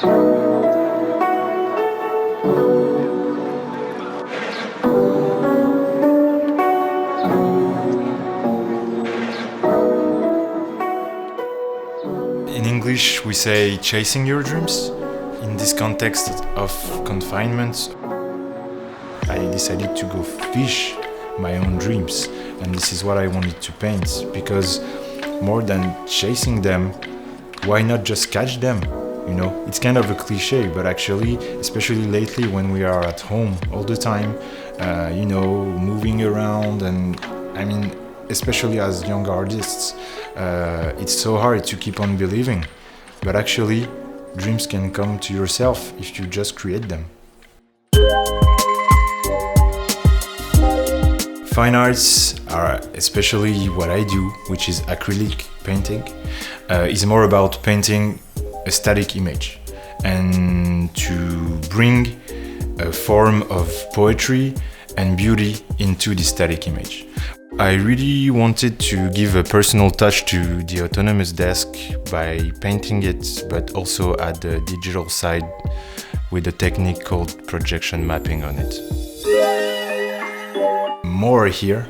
In English, we say chasing your dreams. In this context of confinement, I decided to go fish my own dreams, and this is what I wanted to paint, because more than chasing them, why not just catch them? You know, it's kind of a cliche, but actually, especially lately when we are at home all the time, moving around, and I mean, especially as young artists, it's so hard to keep on believing. But actually, dreams can come to yourself if you just create them. Fine arts are, especially what I do, which is acrylic painting, is more about painting a static image and to bring a form of poetry and beauty into the static image. I really wanted to give a personal touch to the autonomous desk by painting it, but also at the digital side with a technique called projection mapping on it. More here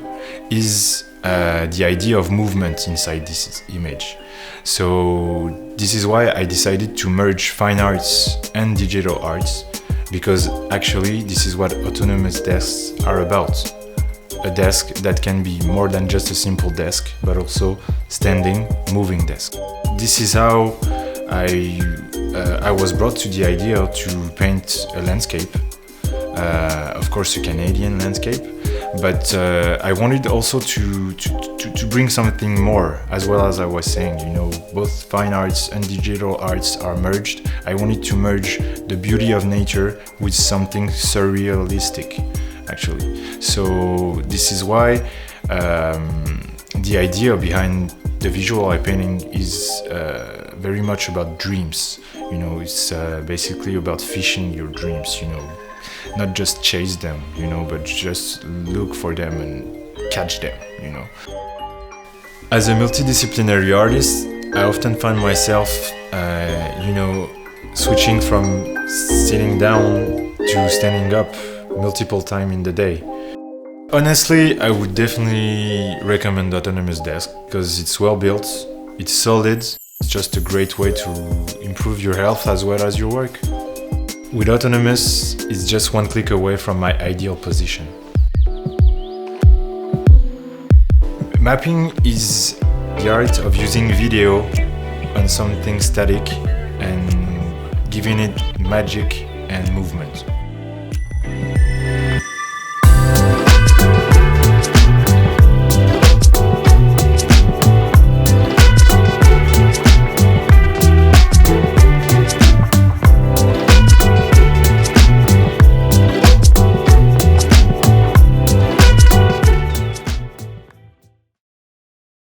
is the idea of movement inside this image. So this is why I decided to merge fine arts and digital arts, because actually this is what autonomous desks are about. A desk that can be more than just a simple desk, but also standing, moving desk. This is how I was brought to the idea to paint a landscape, of course a Canadian landscape, but I wanted also to bring something more, as well as I was saying, you know, both fine arts and digital arts are merged. I wanted to merge the beauty of nature with something surrealistic, actually. So this is why the idea behind the visual eye painting is very much about dreams. You know, it's basically about fishing your dreams, you know, not just chase them, you know, but just look for them and catch them, you know. As a multidisciplinary artist, I often find myself, switching from sitting down to standing up multiple times in the day. Honestly, I would definitely recommend Autonomous Desk because it's well built, it's solid, it's just a great way to improve your health as well as your work. With Autonomous, it's just one click away from my ideal position. Mapping is the art of using video on something static and giving it magic and movement.